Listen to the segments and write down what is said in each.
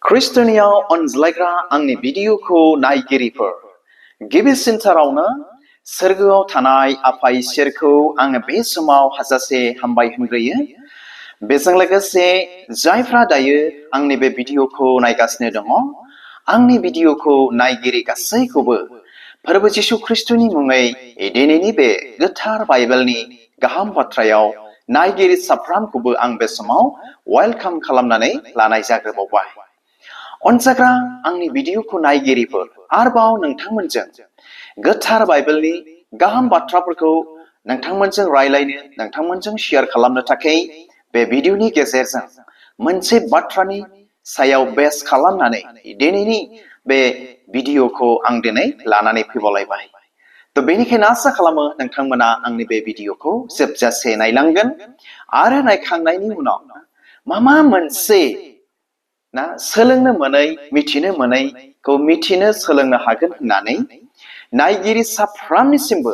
खृष्टनियाव अनज्लायग्रा आंनि भिडिअखौ नायगिरिफोर गिबिसिनथारावनो सोरगोआव थानाय आफा इसोरखौ आङो बे समाव हाजासे हामबाय होनग्रोयो। बेजों लोगोसे जायफ्रा दायो आंनि बे भिडिअखौ नायगासिनो दङ, आंनि भिडिअखौ नायगिरि गासैखौबो फोरबो जिसु ख्रिस्टनि मुङै दिनैनि बे गोथार बाइबेलनि गाहाम बाथ्रायाव नायगिरि साफ्रामखौबो आं बे समाव वेलकाम खालामनानै लानाय जाग्रोबावबाय। अनजाग्रा आंनि भिडिअखौ नायगिरिफोर आरोबाव नोंथांमोनजों गोथार बाइबेलनि गाहाम बाथ्राफोरखौ नोंथांमोनजों रायलायनो, नोंथांमोनजों शेयार खालामनो थाखाय बे भिडिअनि गेजेरजों मोनसे बाथ्रानि सायाव बेस खालामनानै दिनैनि बे भिडिअखौ आं दिनै लानानै फैबावलायबाय। बेनिखायनो आसा खालामो नोंथांमोना आंनि बे भिडिअखौ जोबजासे नायलांगोन आरो नायखांनायनि उनाव मा मोनसे सोलोंनो मोनै, मिथिनो मोनैखौ मिथिनो सोलोंनो हागोन होननानै नायगिरि साफ्रामनिसिमबो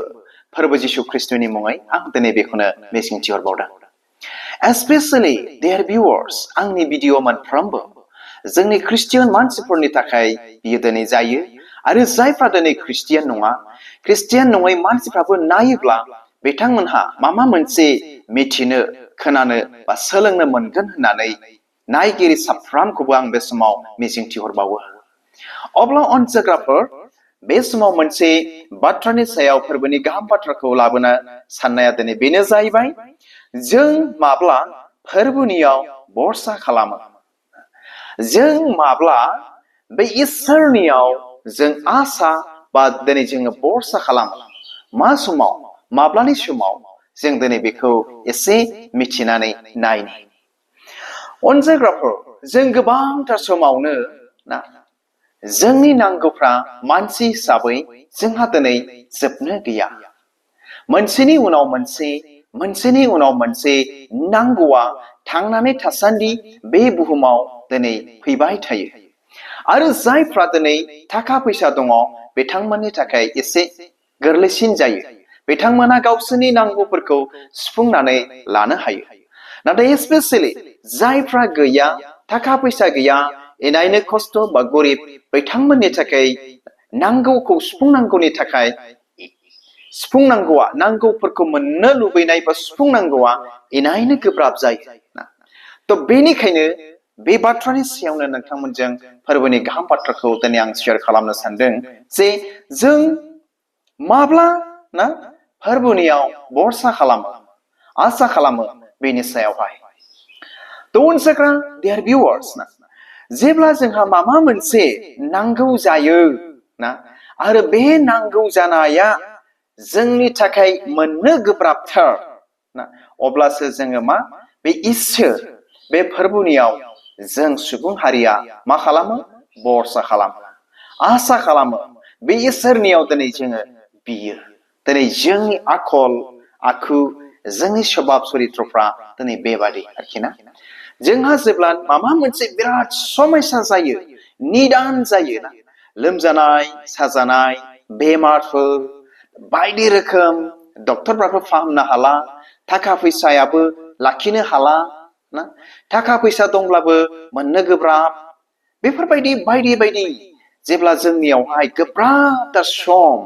फोरबो जिसु ख्रिस्टनि मुङै आं दिनै बेखौनो मिजिंथिहरबावदों। एस्पेसियेलि देयार भिउवार्स, आंनि भिडिअ मोनफ्रोमबो जोंनि ख्रिस्टियान मानसिफोरनि थाखाय बियो दिनै जायो आरो जायफ्रा दिनै ख्रिस्टियान नङा, ख्रिस्टियान नङै मानसिफ्राबो नायोब्ला बिथांमोनहा मा मोनसे मिथिनो, खोनानो बा सोलोंनो मोनगोन होननानै नायगिरि साफ्रामखौबो आं बे समाव मिजिंथिहरबावो। अब्ला अनजाग्राफोर, बे समाव मोनसे बाथ्रानि सायाव फोरबोनि गाहाम बाथ्राखौ लाबोनो साननाया दिनै बेनो जाहैबाय, जों माब्ला फोरबोनियाव भरसा खालामो, जों माब्ला बे इसोरनियाव जों आसा बा दिनै जोङो भरसा खालामो, मा समाव, माब्लानि समाव जों दिनै बेखौ एसे मिथिनानै नायनि। अनजाग्राफोर, जों गोबांथार समावनो जोंनि नांगौफ्रा मानसि हिसाबै जोंहा दिनै जोबनो गैया। मोनसेनि उनाव मोनसे, मोनसेनि उनाव मोनसे नांगौआ थांनानै थासान्दि बे बुहुमाव दिनै फैबाय थायो। आरो जायफ्रा दिनै थाखा फैसा दङ, बिथांमोननि थाखाय एसे गोरलैसिन जायो। बिथांमोना गावसोरनि नांगौफोरखौ सुफुंनानै लानो हायो। नाथाय स्पेसियेलि जायफ्रा गैया, थाखा फैसा गैया, इनायनो खस्थ' बा गरिब, बिथांमोननि थाखाय नांगौखौ सुफुंनांगौनि थाखाय सुफुंनांगौआ, नांगौफोरखौ मोननो लुबैनाय बा सुफुंनांगौआ इनायनो गोब्राब जायो। बेनिखायनो बे बाथ्रानि सायावनो नोंथांमोनजों फोरबोनि गाहाम बाथ्राखौ दिनै आं शेयार खालामनो सानदों जे जों माब्ला फोरबोनियाव भरसा खालामो, आसा खालामो बेनि सायावहाय। अनजाग्रा देयार भिउवार्स, जेब्ला जोंहा माबा मोनसे नांगौ जायो आरो बे नांगौ जानाया जोंनि थाखाय मोननो गोब्राबथार, अब्लासो जोङो बे इसोर, बे फोरबोनियाव जों सुबुं हारिया मा खालामो? भरसा खालामो, आसा खालामो। बे इसोरनियाव दिनै जोङो बियो। दिनै जोंनि आखल आखु, जोंनि सभाब चरित्रफ्रा दिनै बेबादि आरोखि ना। जोंहा जेब्ला माबा मोनसे बिराद समस्या जायो, निदान जायो, लोमजानाय साजानाय, बेमारफोर बायदि रोखोम, डक्टरफ्राबो फाहामनो हाला, थाखा फैसायाबो लाखिनो हाला, थाखा फैसा दंब्लाबो मोननो गोब्राब, बेफोरबायदि बायदि बायदि जेब्ला जोंनियावहाय गोब्राबथार सम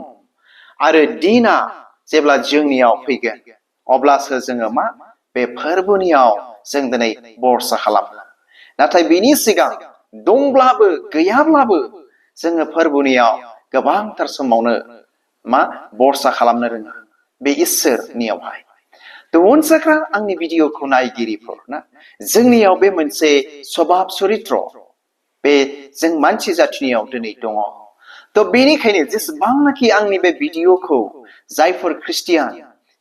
आरो दिना जेब्ला जोंनियाव फैगोन, अब्लासो जोङो बे फोरबोनियाव जों दिनै भरसा खालामो। नाथाय बेनि सिगां दंब्लाबो गैयाब्लाबो जोङो फोरबोनियाव गोबांथार समावनो भरसा खालामनो रोङा बे इसोरनियावहाय। अनजाग्रा आंनि भिडिअखौ नायगिरिफोर, जोंनियाव बे मोनसे सभाब चरित्र बे जों मानसि जाथिनियाव दिनै दङ। बेनिखायनो जेसेबांनाखि आंनि बे भिडिअखौ जायफोर ख्रिस्टियान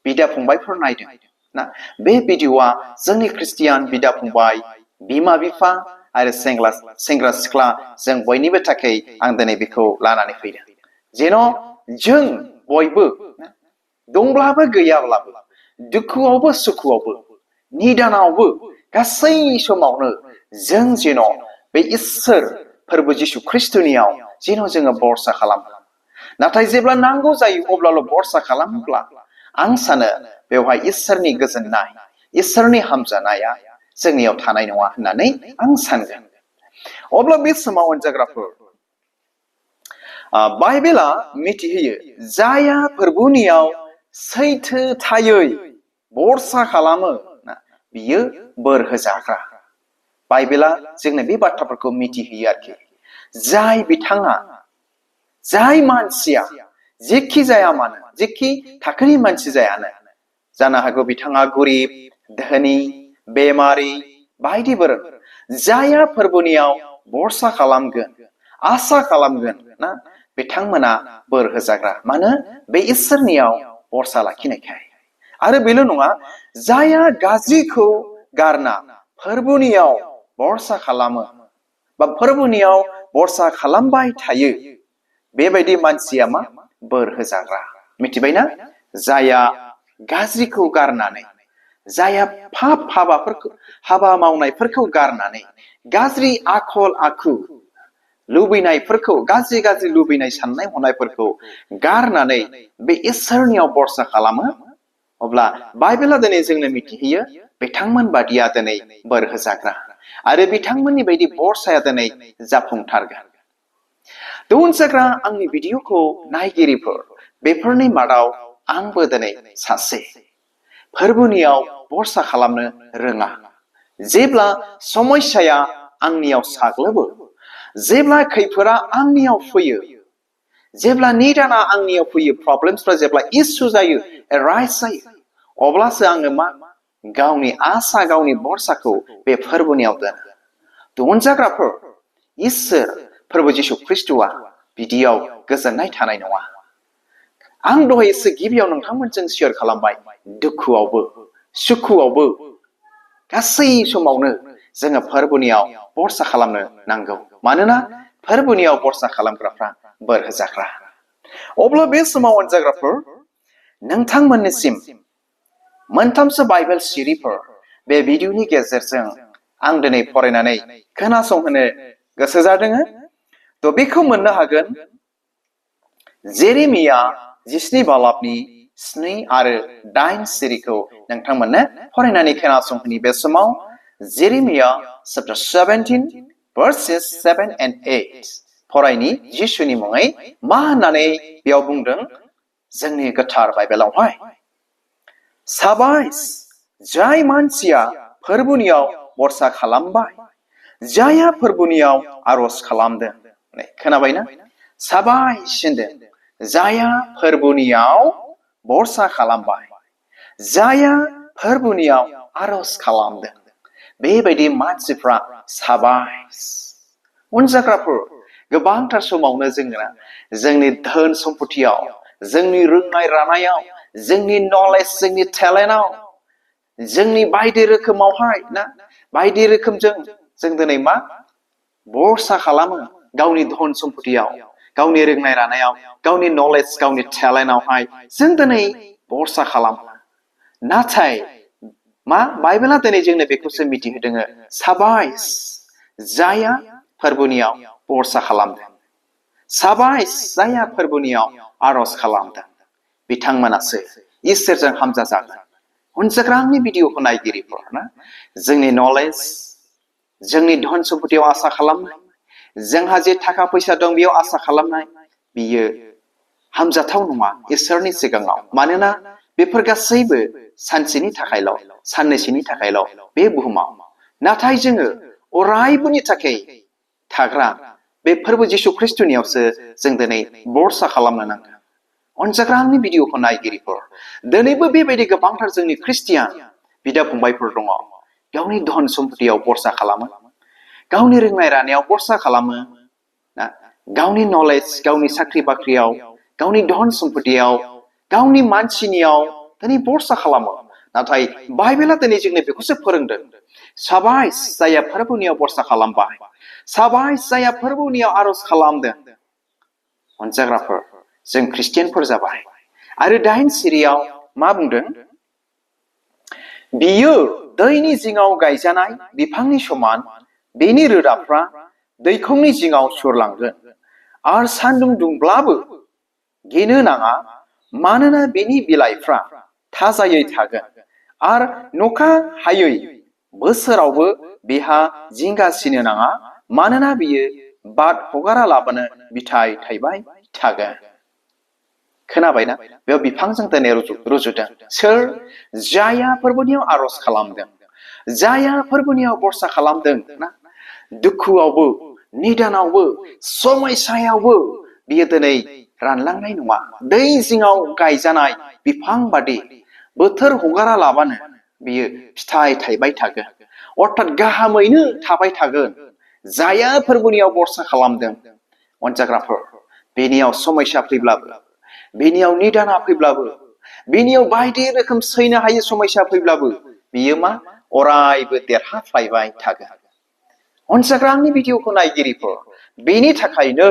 बिदा फंबायफोर नायदों, बे भिडिअआ जोंनि ख्रिस्टियान बिदा फंबाय, बिमा बिफा आरो सेंग्रा सिख्ला जों बयनिबो थाखाय आं दिनै बेखौ लानानै फैदों। जेन' जों बयबो दंब्लाबो गैयाब्लाबो, दुखुआवबो सुखुआवबो, निदानावबो, गासै समावनो जों जेन' बे इसोर फोरबो जिसु ख्रिस्टनियाव जेन' जोङो भरसा खालामो। नाथाय जेब्ला नांगौ जायो अब्लाल' भरसा खालामोब्ला आं सानो बेवहाय इसोरनि गोजोननाय, इसोरनि हामजानाया जोंनियाव थानाय नङा होननानै आं सानगोन। अब्ला बे समाव अनजाग्राफोर बाइबेला मिथिहोयो जाया फोरबोनियाव सैथो थायै बरसा खालामो बियो बोर होजाग्रा बाइबेला जोंनो बे बाथ्राफोरखौ मिथिहोयो आरोखि जाय बिथाङा जाय मानसिया जेखि जाया मानो जेखि थाखोनि मानसि जायानो जानो हागौ बिथाङा गरिब धोनि बेमारि बायदिफोर जाया फोरबोनियाव बरसा खालामगोन आसा खालामगोन ना बिथांमोना बोर होजाग्रा मानो बे इसोरनियाव बरसा लाखिनायखाय आरो बेल' नङा जाया गाज्रिखौ गारना फोरबोनियाव बरसा खालामो बा फोरबोनियाव बरसा खालामबाय थायो बेबायदि मानसिया मा बोर होजाग्रा मिथिबायना जाया गाज्रिखौ गारनानै जाया पाप हाबा मावनायफोरखौ गारनानै गाज्रि आखल आखु लुबैनायफोरखौ गाज्रि लुबैनाय साननाय हनायफोरखौ गारनानै बे इसोरनियाव बरसा खालामो अब्ला बाइबेला दिनै जोंनो मिथिहोयो बिथांमोन बादिया दिनै बोर होजाग्रा आरो बिथांमोननि बायदि बरसाया दिनै जाफुंथारगोन अनजाग्रा आंनि भिडिअखौ नायगिरिफोर बेफोरनि मादाव आंबो दिनै सासे फोरबोनियाव बरसा खालामनो रोङा जेब्ला समस्याया आंनियाव साग्लोबो जेब्ला खैफोदा आंनियाव फैयो जेब्ला निदाना आंनियाव फैयो प्रब्लेम्सफ्रा जेब्ला इस्यु जायो राइज जायो अब्लासो आङो मा गावनि आसा गावनि बरसाखौ बे फोरबोनियाव दोनो अनजाग्राफोर इसोर फोरबो जिशु ख्रिस्ट'आ बिदियाव गोजोननाय थानाय नङा आं दहायसो गिबियाव नोंथांमोनजों शेयार खालामबाय दुखुआवबो सुखुआवबो गासै समावनो जोङो फोरबोनियाव बरसा खालामनो नांगौ मानोना फोरबोनियाव बरसा खालामग्राफ्रा बोर होजाग्रा अब्ला बे समाव अनजाग्राफोर नोंथांमोननिसिम मोनथामसो बाइबेल सिरिफोर बे भिडिअनि गेजेरजों आं दिनै फरायनानै खोनासंहोनो गोसो जादों बेखौ मोननो हागोन जेरेमिया 17 बालाबनि 7 आरो 8 सिरिखौ नोंथांमोननो फरायनानै खोनासंहोनि बे समाव जेरेमिया chapter 17 verses 7 and 8 फरायनि जिसुनि मुङै मा होननानै बेयाव बुंदों जोंनि गोथार बाइबेलावहाय साबायस जाय मानसिया फोरबोनियाव बरसा खालामबाय जाया फोरबोनियाव आरज खालामदों खोनाबायना साबायस होनदों जाया फोरबोनियाव बरसा खालामबाय जाया फोरबोनियाव आरज खालामदों बेबायदि मानसिफ्रा साबायस अनजाग्राफोर गोबांथार समावनो जोङो जोंनि धोन सम्पथियाव जोंनि रोंनाय रानायाव जोंनि नलेज जोंनि टेलेन्टआव जोंनि बायदि रोखोमावहाय ना बायदि रोखोमजों जों दिनै मा बरसा खालामो गावनि धन सम्पथियाव गावनि रोंनाय रानायाव गावनि नलेज गावनि टेलेन्टआवहाय जों दिनै बरसा खालामो नाथाय मा बाइबेला दिनै जोंनो बेखौसो मिथिहोदों साबायस जाया फोरबोनियाव बरसा खालामदों साबायस जाया फोरबोनियाव आरज खालामदों बिथांमोनासो इसोरजों हामजा जागोन अनजाग्रा आंनि भिडिअखौ नायगिरिफोर ना जोंनि नलेज जोंनि धन सम्पथियाव आसा खालामनाय जोंहा जे थाखा फैसा दं बेयाव आसा खालामनाय बियो हामजाथाव नङा इसोरनि सिगाङाव मानोना बेफोर गासैबो सानसेनि थाखायल' साननैसोनि थाखायल' बे बुहुमाव नाथाय जोङो अरायबोनि थाखाय थाग्रा बे फोरबो जिशु ख्रिस्ट'नियावसो जों दिनै बरसा खालामनो नांगोन अनजाग्रा आंनि भिडिअखौ नायगिरिफोर दिनैबो बेबायदि गोबांथार जोंनि ख्रिस्टियान बिदा फंबायफोर दङ गावनि धन सम्पथियाव बरसा खालामो गावनि रोंनाय रानायाव बरसा खालामो ना गावनि नलेज गावनि साख्रि बाख्रियाव गावनि धन सम्पथियाव गावनि मानसिनियाव दिनै बरसा खालामो नाथाय बाइबेला दिनै जोंनो बेखौसो फोरोंदों साबायस जाया फोरबोनियाव बरसा खालामबाय साबायस जाया फोरबोनियाव आरज खालामदों अनजाग्राफोर जों ख्रिस्टियानफोर जाबाय आरो 8 सिरियाव मा बुंदों बियो दैनि जिङाव गायजानाय बिफांनि समान बेनि रोदाफ्रा दैखंनि जिङाव सुरलांगोन आरो सान्दुं दुंब्लाबो गिनो नाङा मानोना बेनि बिलाइफ्रा थाजायै थागोन आरो नखा हायै बोसोरावबो बेहा जिंगासिनो नाङा मानोना बियो बाद हगारा लाबानो बिथाइ थाइबाय थागोन। खोनाबायना? बेयाव बिफांजों दिनै रुजुदों। सोर? जाया फोरबोनियाव आरज खालामदों, जाया फोरबोनियाव बरसा खालामदों ना, दुखुआवबो, निदानावबो, समयसायावबो बियो दिनै रानलांनाय नङा। दै जिङाव गायजानाय बिफां बादि बोथोर हगारा लाबानो बियो फिथाइ थाइबाय थागोन। अर्थात गाहामैनो थाबाय थागोन। जाया फोरबोनियाव बरसा खालामदों अनजाग्राफोर, बेनियाव समयसा फैब्लाबो, बेनियाव निदाना फैब्लाबो, बेनियाव बायदि रोखोम सैनो हायै समयसा फैब्लाबो बियो मा? अरायबो देरहाफ्लायबाय थागोन। अनजाग्रा आंनि भिडिअखौ नायगिरिफोर, बेनि थाखायनो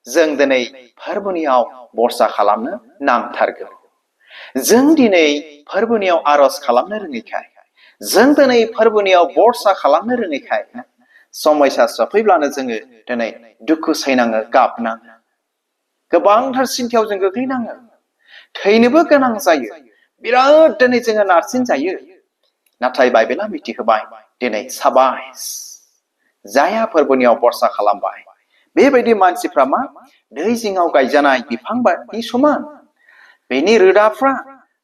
जों दिनै फोरबोनियाव बरसा खालामनो नांथारगौ। जों दिनै फोरबोनियाव आरज खालामनो रोङैखाय, जों दिनै फोरबोनियाव बरसा खालामनो रोङैखाय समयसा सफैब्लानो जोङो दिनै दुखु सैनाङो, गाबनाङो, गोबांथार सिन्थायाव जों गोग्लैनाङो, थैनोबो गोनां जायो, बिराद दिनै जोङो नारसिन जायो। नाथाय बाइबेला मिथिहोबाय दिनै साबायस, जाया फोरबोनियाव बरसा खालामबाय बेबायदि मानसिफ्रा मा? दै जिङाव गायजानाय बिफां बादि समान। बेनि रोदाफ्रा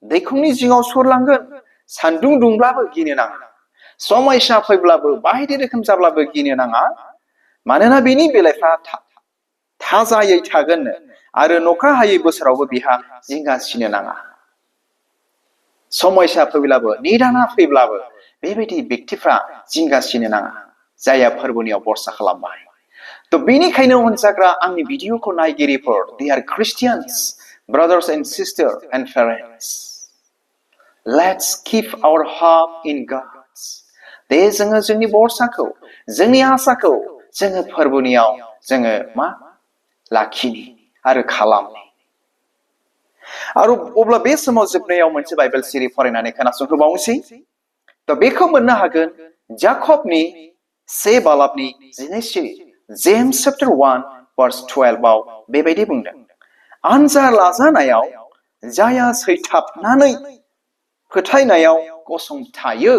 दैखंनि जिङाव सुरलांगोन। सान्दुं दुंब्लाबो गिनो नाङा, समयसा फैब्लाबो, बायदि रोखोम जाब्लाबो गिनो नाङा। मानोना बेनि बिलाइफ्रा थाजायै थागोननो, आरो अखा हायै बोसोरावबो बिहा जिंगासिनो नाङा। समयसा फैब्लाबो, निदाना फैब्लाबो बेबायदि व्यक्तिफ्रा जिंगासिनो नाङा, जाया फोरबोनियाव बरसा खालामबाय। तो बेनिखायनो अनजाग्रा आंनि भिडिअखौ नायगिरिफोर, they are Christians, brothers and sisters and parents, let's keep our hope in God. दे जोङो जोंनि बरसाखौ, जोंनि आसाखौ जोङो फोरबोनियाव जोङो मा? लाखिनि आरो खालामनि। आरो अब्ला बे समाव जोबनायाव मोनसे बाइबेल सिरि फरायनानै खोनासंहोबावनोसै। तो बेखौ मोननो हागोन जाकबनि 1 बालाबनि 12 सिरि, जेम्स चैप्टार 1 verse 12 आव बेबायदि बुंदों, आनजाद लाजानायाव जाया सैथाबनानै फोथायनायाव गसंथायो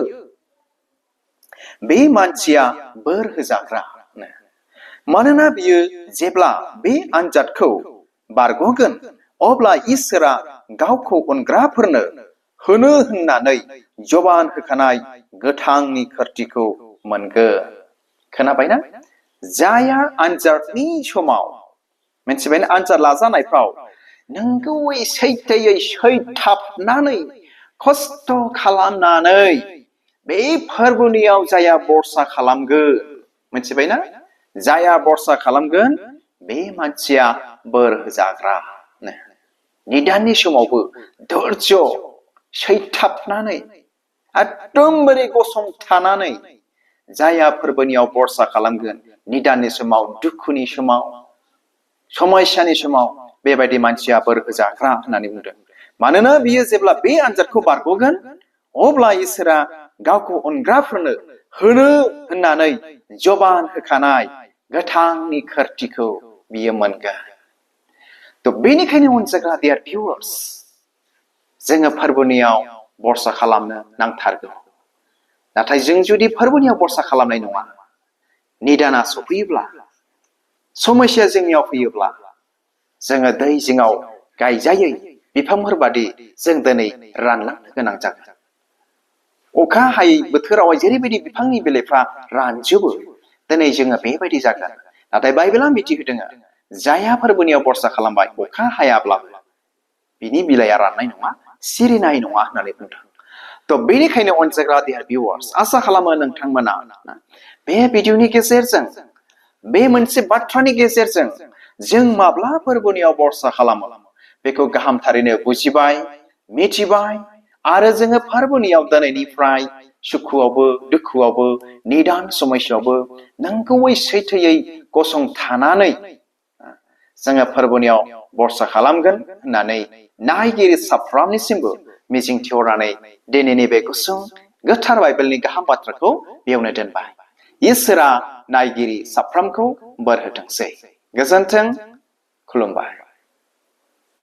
बे मानसिया बोर होजाग्रा। मानोना बियो जेब्ला बे आनजादखौ बारग'गोन अब्ला इसोरा गावखौ अनग्राफोरनो होनो होननानै जबान होखानाय गोथांनि खोरथिखौ मोनगोन। खोनाबायना? जाया आनजादनि समाव, मिथिबायना? आनजाद लाजानायफ्राव नंगौयै सैथोयै सैथाबनानै खस्थ' खालामनानै बे फोरबोनियाव जाया बरसा खालामगोन, मिथिबायना? जाया बरसा खालामगोन बे मानसिया बोर होजाग्रा। निदाननि समावबो धैर्य सैथाबनानै एकदमबारे गसंथानानै जाया फोरबोनियाव बरसा खालामगोन, निदाननि समाव, दुखुनि समाव, समयसानि समाव बेबायदि मानसिया बोर होजाग्रा होननानै बुंदों। मानोना बियो जेब्ला बे आनजादखौ बारग'गोन अब्ला इसोरा गावखौ अनग्राफोरनो होनो होननानै जबान होखानाय गोथांनि खोरथिखौ बियो मोनगोन। तो बेनिखायनो अनजाग्रा dear viewers, जोङो फोरबोनियाव बरसा खालामनो नांथारगौ। नाथाय जों जुदि फोरबोनियाव बरसा खालामनाय नङा, निदाना सफैयोब्ला, समयसाया जोंनियाव फैयोब्ला, जोङो दै जिङाव गायजायै बिफांफोर बादि जों दिनै रानलांनो गोनां जागोन। अखा हायै बोथोरावहाय जेरैबायदि बिफांनि बिलाइफ्रा रानजोबो, दिनै जोङो बेबायदि जागोन। नाथाय बाइबेला मिथिहोदों, जाया फोरबोनियाव बरसा खालामबाय अखा हायाब्लाबो बिनि बिलाइया राननाय नङा, सिरिनाय नङा होननानै बुंदों। तो बेनिखायनो अनजाग्रा dear viewers, आसा खालामो नोंथांमोना बे भिडिअनि गेजेरजों, बे मोनसे बाथ्रानि गेजेरजों जों माब्ला फोरबोनियाव बरसा खालामो बेखौ गाहामथारैनो बुजिबाय, मिथिबाय, आरो जोङो फोरबोनियाव दिनैनिफ्राय सुखुआवबो, दुखुआवबो, निदान समयसायावबो नंगौयै सैथोयै गसंथानानै जोङो फोरबोनियाव बरसा खालामगोन होननानै नायगिरि साफ्रोमनिसिमबो मिजिंथिहरनानै दिनैनि बे गुसुं गोथार बाइबेलनि गाहाम बाथ्राखौ बेयावनो दोनबाय। इसोरा नायगिरि साफ्रोमखौ बोर होथोंसै। गोजोन्थों, खुलुमबाय।